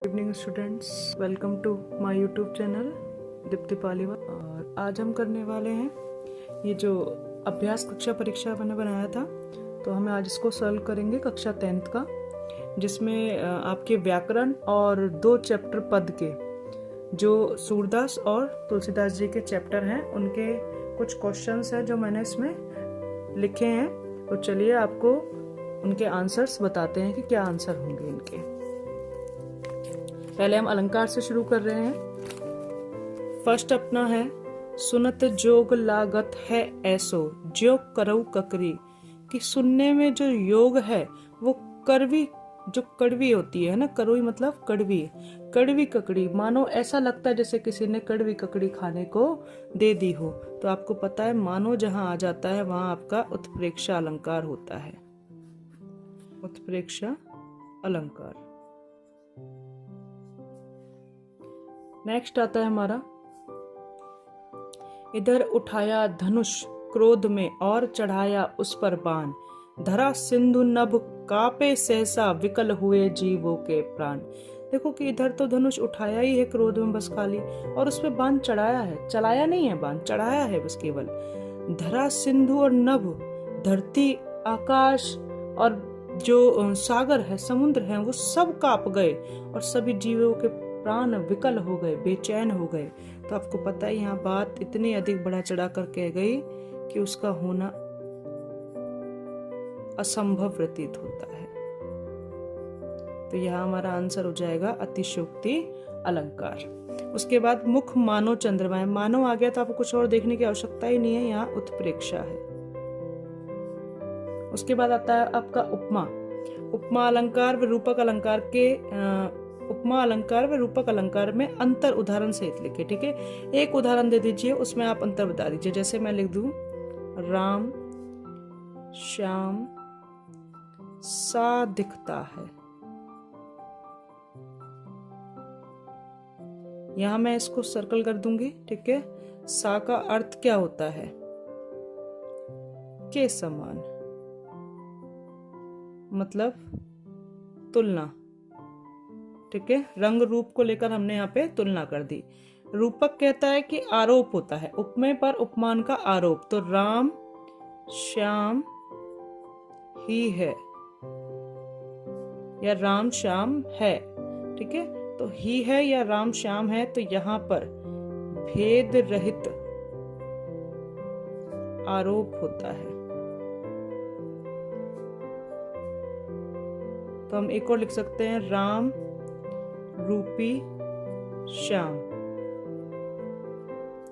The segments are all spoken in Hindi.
Evening students, welcome to my YouTube channel Deepti Paliwal. और आज हम करने वाले हैं ये जो अभ्यास कक्षा परीक्षा मैंने बनाया था, तो हमें आज इसको सॉल्व करेंगे कक्षा 10th का, जिसमें आपके व्याकरण और 2 चैप्टर पद के जो सूरदास और तुलसीदास जी के चैप्टर हैं उनके कुछ क्वेश्चंस हैं जो मैंने इसमें लिखे हैं। तो चलिए आपको उनके आंसर्स बताते हैं कि क्या आंसर होंगे इनके। पहले हम अलंकार से शुरू कर रहे हैं। फर्स्ट अपना है, सुनत जोग लागत है ऐसो ज्यो करऊ ककरी, कि सुनने में जो योग है वो करवी, जो कड़वी होती है ना, करोई मतलब कड़वी, कड़वी ककड़ी, मानो ऐसा लगता है जैसे किसी ने कड़वी ककड़ी खाने को दे दी हो। तो आपको पता है मानो जहां आ जाता है वहां आपका उत्प्रेक्षा अलंकार होता है। उत्प्रेक्षा अलंकार। नेक्स्ट आता है हमारा, इधर उठाया धनुष क्रोध में और चढ़ाया उस पर बाण, धरा सिंधु नभ कापे सहसा विकल हुए जीवों के प्राण। देखो कि इधर तो धनुष उठाया ही है क्रोध में बस खाली, और उस पर बाण चढ़ाया है, चलाया नहीं है, बाण चढ़ाया है बस केवल। धरा सिंधु और नभ, धरती आकाश और जो सागर है समुद्र है वो सब कांप गए और सभी जीवों के प्राण विकल हो गए, बेचैन हो गए। तो आपको पता है यहाँ बात इतनी अधिक बढ़ा चढ़ा कर कह गई कि उसका होना असंभव प्रतीत होता है। तो यहाँ हमारा आंसर हो जाएगा अतिशयोक्ति अलंकार। उसके बाद मुख मानो चंद्रमाएं, मानो आ गया तो आपको कुछ और देखने की आवश्यकता ही नहीं है, यहाँ उत्प्रेक्षा है। उसके बाद आता है आपका उपमा। उपमा अलंकार व रूपक अलंकार के उपमा अलंकार व रूपक अलंकार में अंतर उदाहरण सहित लिखे। ठीक है, एक उदाहरण दे दीजिए, उसमें आप अंतर बता दीजिए। जैसे मैं लिख दूं, राम श्याम सा दिखता है। यहां मैं इसको सर्कल कर दूंगी। ठीक है, सा का अर्थ क्या होता है? के समान, मतलब तुलना। ठीक है, रंग रूप को लेकर हमने यहाँ पे तुलना कर दी। रूपक कहता है कि आरोप होता है, उपमेय पर उपमान का आरोप। तो राम श्याम ही है या राम श्याम है। ठीक है, तो ही है या राम श्याम है, तो यहाँ पर भेद रहित आरोप होता है। तो हम एक और लिख सकते हैं, राम रूपी श्याम।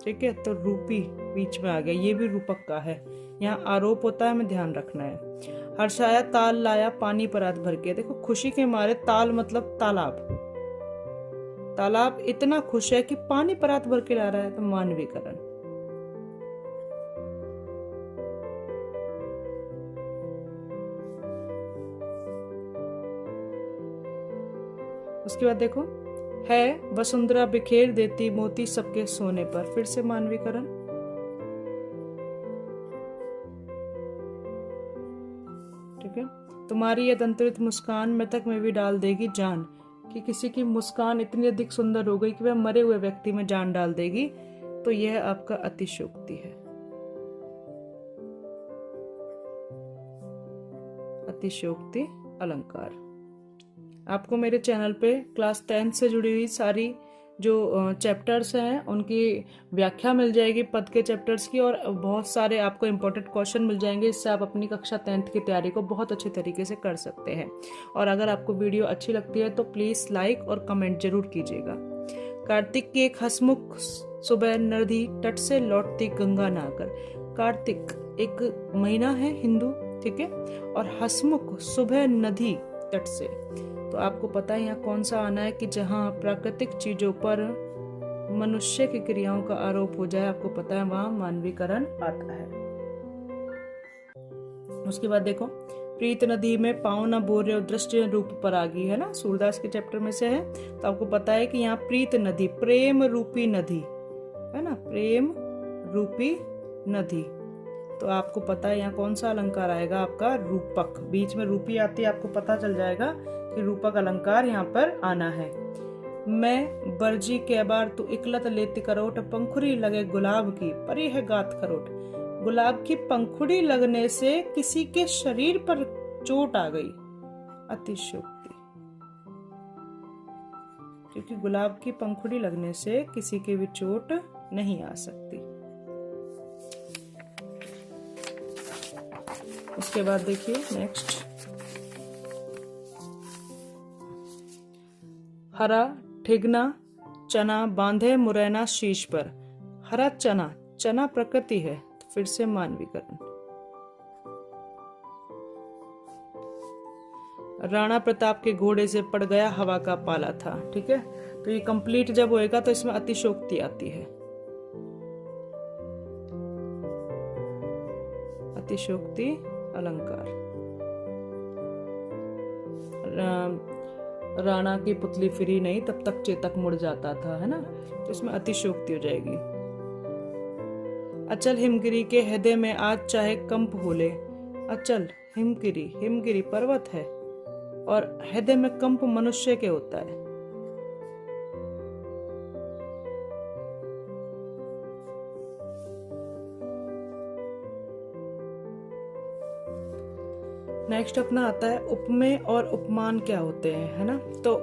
ठीक है, तो रूपी बीच में आ गया, ये भी रूपक का है, यहाँ आरोप होता है, हमें ध्यान रखना है। हर्षाया ताल लाया पानी परात भर के। देखो खुशी के मारे, ताल मतलब तालाब, तालाब इतना खुश है कि पानी परात भर के ला रहा है, तो मानवीकरण। उसके बाद देखो, है वसुंधरा बिखेर देती मोती सबके सोने पर, फिर से मानवीकरण। ठीक है, तुम्हारी यह दंतरित मुस्कान मृतक में भी डाल देगी जान, कि किसी की मुस्कान इतनी अधिक सुंदर हो गई कि वह मरे हुए व्यक्ति में जान डाल देगी। तो यह आपका अतिशयोक्ति है। अतिशयोक्ति अलंकार। आपको मेरे चैनल पे क्लास 10 से जुड़ी हुई सारी जो चैप्टर्स हैं उनकी व्याख्या मिल जाएगी, पद के चैप्टर्स की, और बहुत सारे आपको इम्पोर्टेंट क्वेश्चन मिल जाएंगे। इससे आप अपनी कक्षा 10th की तैयारी को बहुत अच्छे तरीके से कर सकते हैं। और अगर आपको वीडियो अच्छी लगती है तो प्लीज़ लाइक और कमेंट जरूर कीजिएगा। कार्तिक की एक हंसमुख सुबह नदी तट से लौटती गंगा नहाकर। कार्तिक एक महीना है हिंदू, ठीक है, और हंसमुख सुबह नदी तट से, तो आपको पता है यहाँ कौन सा आना है कि जहाँ प्राकृतिक चीजों पर मनुष्य की क्रियाओं का आरोप हो जाए, आपको पता है वहां मानवीकरण आता है। उसके बाद देखो, प्रीत नदी में पाँव न बोर रहे दृष्टि रूप पर आ गई है ना, सूरदास के चैप्टर में से है। तो आपको पता है कि यहाँ प्रीत नदी, प्रेम रूपी नदी है ना, प्रेम रूपी नदी। तो आपको पता है यहाँ कौन सा अलंकार आएगा? आपका रूपक। बीच में रूपी आती है, आपको पता चल जाएगा कि रूपक अलंकार यहाँ पर आना है। मैं बरजी के बार तू इकलत लेती करोट, पंखुड़ी लगे गुलाब की परी है गात खरोट। गुलाब की पंखुड़ी लगने से किसी के शरीर पर चोट आ गई, अतिशयोक्ति। क्योंकि गुलाब की पंखुड़ी लगने से किसी के भी चोट नहीं आ सकती। उसके बाद देखिए नेक्स्ट, हरा ठिगना चना बांधे मुरैना शीश पर। हरा चना, चना प्रकृति है, तो फिर से मानवीकरण। राणा प्रताप के घोड़े से पड़ गया हवा का पाला था। ठीक है, तो ये कंप्लीट जब होएगा तो इसमें अतिशयोक्ति आती है। अतिशयोक्ति अलंकार। राणा की पुतली फिरी नहीं तब तक चेतक मुड़ जाता था, है ना, तो इसमें अतिशयोक्ति हो जाएगी। अचल हिमगिरी के हृदय में आज चाहे कंप होले। अचल हिमगिरी, हिमगिरी पर्वत है और हृदय में कंप मनुष्य के होता है। नेक्स्ट अपना आता है उपमेय और उपमान क्या होते हैं, है ना। तो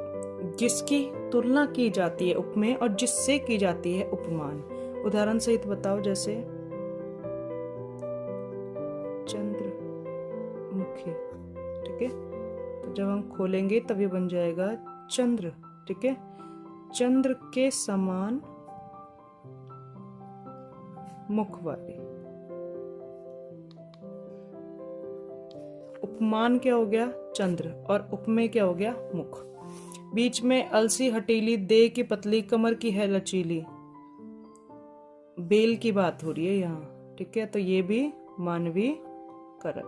जिसकी तुलना की जाती है उपमेय और जिससे की जाती है उपमान। उदाहरण सहित बताओ, जैसे चंद्रमुखी। ठीक है, तो जब हम खोलेंगे तब ये बन जाएगा चंद्र। ठीक है, चंद्र के समान मुख वाली। उपमान क्या हो गया, चंद्र, और उपमेय क्या हो गया, मुख। बीच में अलसी हटीली, देह की पतली, कमर की है लचीली। बेल की बात हो रही है यहाँ। ठीक है, तो ये भी मानवीकरण।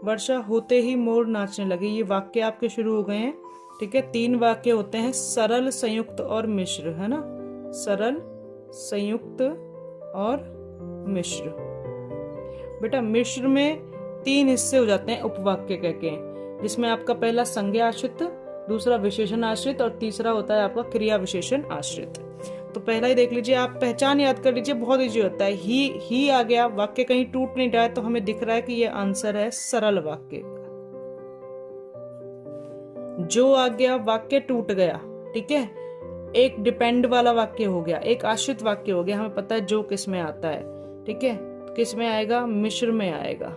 वर्षा होते ही मोर नाचने लगे। ये वाक्य आपके शुरू हो गए हैं। ठीक है, 3 वाक्य होते हैं, सरल, संयुक्त और मिश्र, है ना। सरल, संयुक्त और मिश्र। बेटा मिश्र में 3 हिस्से हो जाते हैं उपवाक्य कहके, जिसमें आपका पहला संज्ञा आश्रित, दूसरा विशेषण आश्रित और तीसरा होता है आपका क्रिया विशेषण आश्रित। तो पहला ही देख लीजिए, आप पहचान याद कर लीजिए, बहुत इजी होता है। ही आ गया, वाक्य कहीं टूट नहीं रहा है, तो हमें दिख रहा है कि ये आंसर है सरल वाक्य का। जो आ गया, वाक्य टूट गया। ठीक है, एक डिपेंड वाला वाक्य हो गया, एक आश्रित वाक्य हो गया। हमें पता है जो किस में आता है। ठीक है, किस में आएगा, मिश्र में आएगा।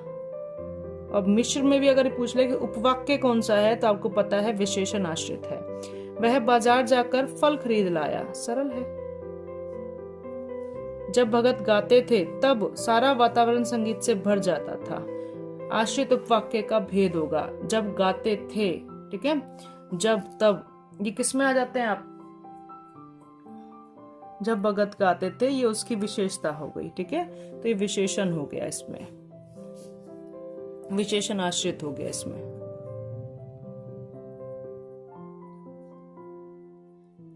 अब मिश्र में भी अगर पूछ ले कि उपवाक्य कौन सा है, तो आपको पता है विशेषण आश्रित है। वह बाजार जाकर फल खरीद लाया, सरल है। जब भगत गाते थे तब सारा वातावरण संगीत से भर जाता था। आश्रित उपवाक्य का भेद होगा, जब गाते थे। ठीक है, जब तब ये किस में आ जाते हैं आप, जब भगत गाते थे, ये उसकी विशेषता हो गई। ठीक है, तो ये विशेषण हो गया, इसमें विशेषण आश्रित हो गया। इसमें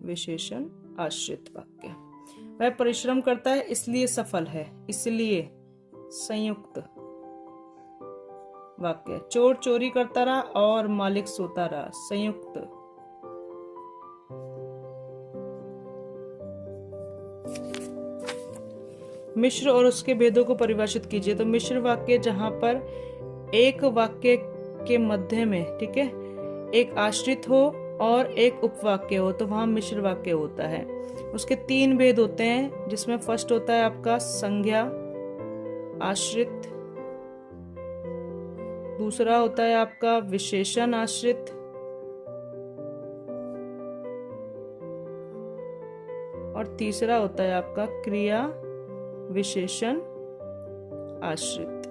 विशेषण आश्रित वाक्य। वह परिश्रम करता है इसलिए सफल है, इसलिए संयुक्त वाक्य। चोर चोरी करता रहा और मालिक सोता रहा, संयुक्त। मिश्र और उसके भेदों को परिभाषित कीजिए। तो मिश्र वाक्य जहां पर एक वाक्य के मध्य में, ठीक है, एक आश्रित हो और एक उपवाक्य हो, तो वहां मिश्र वाक्य होता है। उसके 3 भेद होते हैं, जिसमें फर्स्ट होता है आपका संज्ञा आश्रित, दूसरा होता है आपका विशेषण आश्रित, और तीसरा होता है आपका क्रिया विशेषण आश्रित।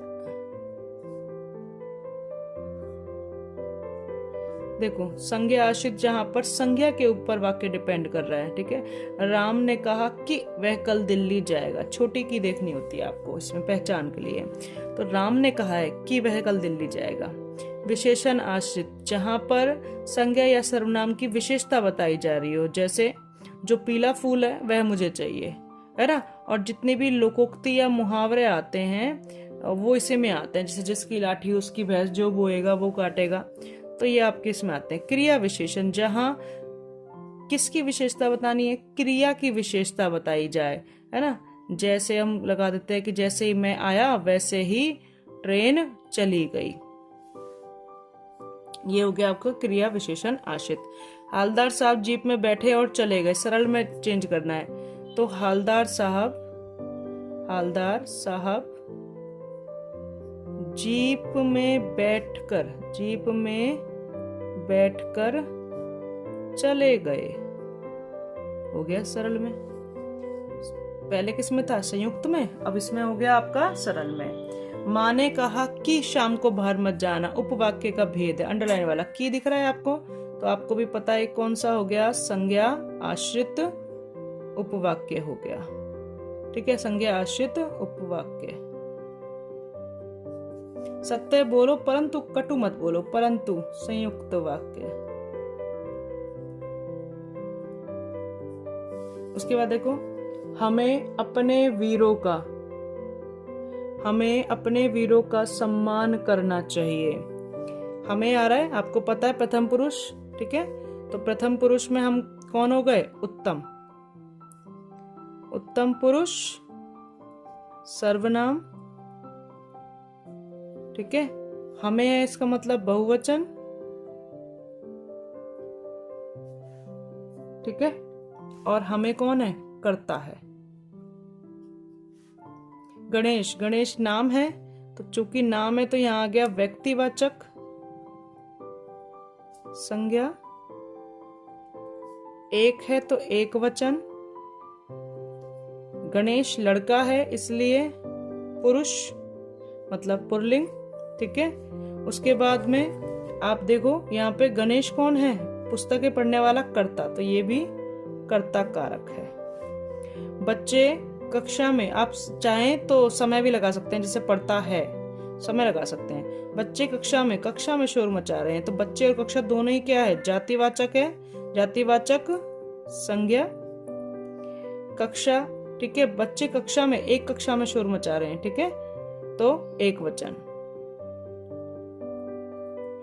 देखो, संज्ञा आश्रित जहां पर संज्ञा के ऊपर वाक्य डिपेंड कर रहा है। ठीक है, राम ने कहा कि वह कल दिल्ली जाएगा। छोटी की देखनी होती है आपको इसमें पहचान के लिए। तो राम ने कहा है कि वह कल दिल्ली जाएगा। विशेषण आश्रित जहां पर संज्ञा या सर्वनाम की विशेषता बताई जा रही हो, जैसे जो पीला फूल है वह मुझे चाहिए, है ना। और जितने भी लोकोक्ति या मुहावरे आते हैं वो इसी में आते हैं, जैसे जिसकी लाठी उसकी भैंस, जो बोएगा वो काटेगा। तो ये आपके इसमें आते हैं। क्रिया विशेषण, जहां किसकी विशेषता बतानी है, क्रिया की विशेषता बताई जाए, है ना। जैसे हम लगा देते हैं कि जैसे ही मैं आया वैसे ही ट्रेन चली गई, ये हो गया आपका क्रिया विशेषण आश्रित। हालदार साहब जीप में बैठे और चले गए, सरल में चेंज करना है। तो हालदार साहब जीप में बैठकर चले गए, हो गया सरल में। पहले किस में था, संयुक्त में, अब इसमें हो गया आपका सरल में। माँ ने कहा कि शाम को बाहर मत जाना, उपवाक्य का भेद है, अंडरलाइन वाला की दिख रहा है आपको, तो आपको भी पता है कौन सा हो गया, संज्ञा आश्रित उपवाक्य हो गया। ठीक है, संज्ञा आश्रित उपवाक्य। सत्य बोलो परंतु कटु मत बोलो, परंतु संयुक्त वाक्य। उसके बाद देखो, हमें अपने वीरों का सम्मान करना चाहिए। हमें आ रहा है, आपको पता है प्रथम पुरुष, ठीक है। तो प्रथम पुरुष में हम कौन हो गए, उत्तम पुरुष सर्वनाम, ठीक है। हमें है इसका मतलब बहुवचन, ठीक है। और हमें कौन है, कर्ता है। गणेश नाम है, तो चूंकि नाम है तो यहां आ गया व्यक्तिवाचक संज्ञा, एक है तो एक वचन। गणेश लड़का है इसलिए पुरुष मतलब पुल्लिंग, ठीक है। उसके बाद में आप देखो यहाँ पे गणेश कौन है, पुस्तकें पढ़ने वाला कर्ता, तो ये भी कर्ता कारक है। बच्चे कक्षा में, आप चाहें तो समय भी लगा सकते हैं, जैसे पढ़ता है समय लगा सकते हैं। बच्चे कक्षा में शोर मचा रहे हैं, तो बच्चे और कक्षा दोनों ही क्या है, जातिवाचक है, जातिवाचक संज्ञा कक्षा, ठीक है। बच्चे कक्षा में, एक कक्षा में शोर मचा रहे हैं, ठीक है, तो एक वचन।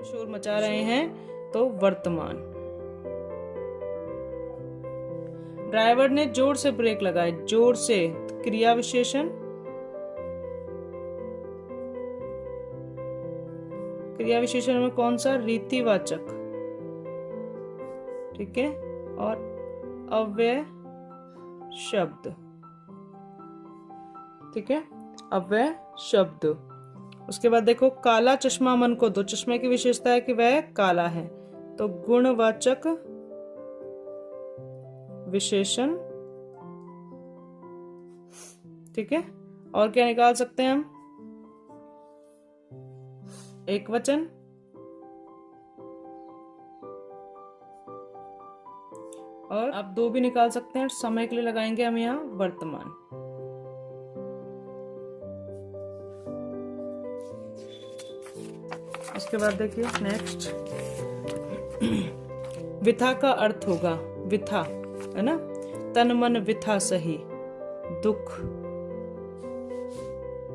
शोर मचा रहे हैं तो वर्तमान। ड्राइवर ने जोर से ब्रेक लगाए, जोर से क्रिया विशेषण, क्रिया विशेषण में कौन सा, रीतिवाचक, ठीक है। और अव्यय शब्द, ठीक है, अव्यय शब्द। उसके बाद देखो, काला चश्मा मन को दो, चश्मे की विशेषता है कि वह काला है, तो गुणवाचक विशेषण, ठीक है। और क्या निकाल सकते हैं हम, एक वचन, और आप दो भी निकाल सकते हैं। समय के लिए लगाएंगे हम यहाँ वर्तमान। उसके बाद देखिए नेक्स्ट, विथा का अर्थ होगा, विथा है ना, तन मन विथा सही, दुख,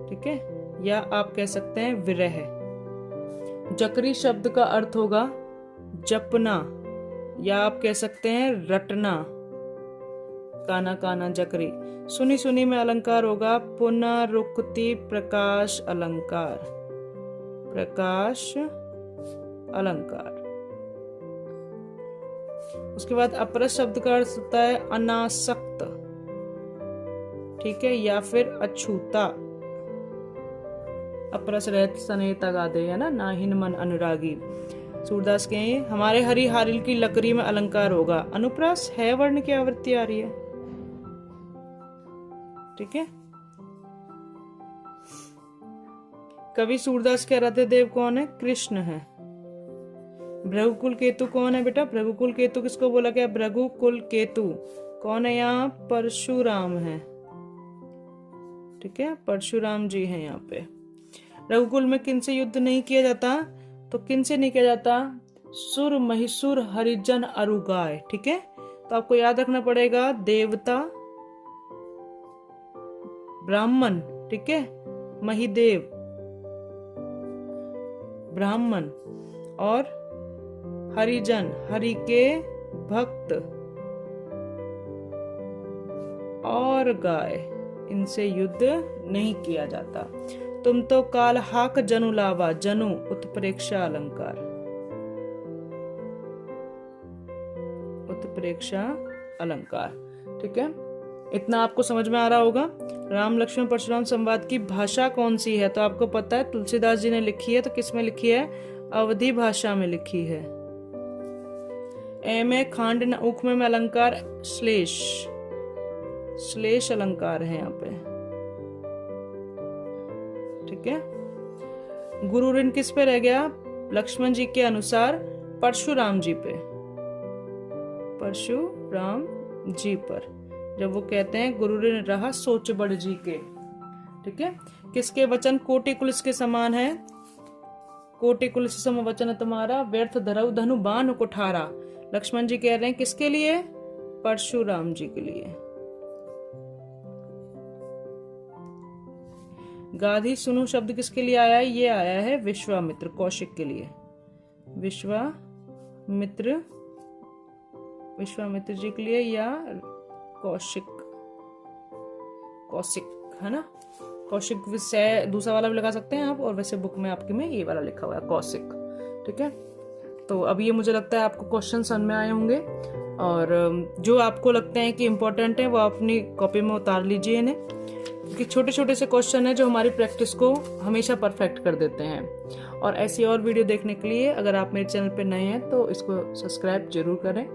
ठीक है। या आप कह सकते हैं विरह। जकरी शब्द का अर्थ होगा जपना, या आप कह सकते हैं रटना, काना काना जकरी। सुनी सुनी में अलंकार होगा पुनरुक्ति प्रकाश अलंकार, प्रकाश अलंकार। उसके बाद अपरस शब्द का अर्थ होता है अनासक्त, ठीक है, या फिर अछूता। अपरस रहत सनेता गादे, है ना, नाहिन मन अनुरागी। सूरदास के हमारे हरि हारिल की लकड़ी में अलंकार होगा अनुप्रास, है वर्ण की आवृत्ति आ रही है, ठीक है। कवि सूरदास के आराध्य देव कौन है, कृष्ण है। भृगुकुल केतु कौन है बेटा, भृगुकुल केतु किसको बोला गया, भृगुकुल केतु कौन है यहाँ, परशुराम है, ठीक है, परशुराम जी हैं यहाँ पे। रघुकुल में किन से युद्ध नहीं किया जाता, तो किन से नहीं किया जाता, सुर महिषुर हरिजन अरुगाय, ठीक है। तो आपको याद रखना पड़ेगा देवता ब्राह्मण, ठीक है, महिदेव ब्राह्मण और हरिजन, हरि के भक्त और गाय, इनसे युद्ध नहीं किया जाता। तुम तो काल हाक जनु लावा, जनु उत्प्रेक्षा अलंकार, उत्प्रेक्षा अलंकार। ठीक है, इतना आपको समझ में आ रहा होगा। राम लक्ष्मण परशुराम संवाद की भाषा कौन सी है? तो आपको पता है तुलसीदास जी ने लिखी है। तो किस में लिखी है? अवधी भाषा में लिखी है। ए में खांड न उख में अलंकार श्लेष, श्लेष अलंकार है यहाँ पे। ठीक है, गुरु ऋण किस पे रह गया? लक्ष्मण जी के अनुसार परशुराम जी पे, परशुराम जी पर, जब वो कहते हैं गुरु ऋण रहा सोच बड़ जी के। ठीक है, किसके वचन कोटि कुलिस के समान है? कोटि कुलिस सम वचन तुम्हारा, व्यर्थ धरऊ धनु बाण कुठारा। लक्ष्मण जी कह रहे हैं किसके लिए? परशुराम जी के लिए। गाधी सुनु शब्द किसके लिए आया है? ये आया है विश्वामित्र, कौशिक के लिए। विश्वामित्र, विश्वामित्र जी के लिए, या कौशिक, कौशिक है ना, कौशिक विषय दूसरा वाला भी लगा सकते हैं आप, और वैसे बुक में आपके में ये वाला लिखा हुआ है कौशिक। ठीक है, तो अब ये मुझे लगता है आपको क्वेश्चन समझ में आए होंगे, और जो आपको लगते हैं कि इम्पोर्टेंट है वो अपनी कॉपी में उतार लीजिए इन्हें, क्योंकि छोटे छोटे से क्वेश्चन है जो हमारी प्रैक्टिस को हमेशा परफेक्ट कर देते हैं। और ऐसी और वीडियो देखने के लिए अगर आप मेरे चैनल पर नए हैं तो इसको सब्सक्राइब जरूर करें।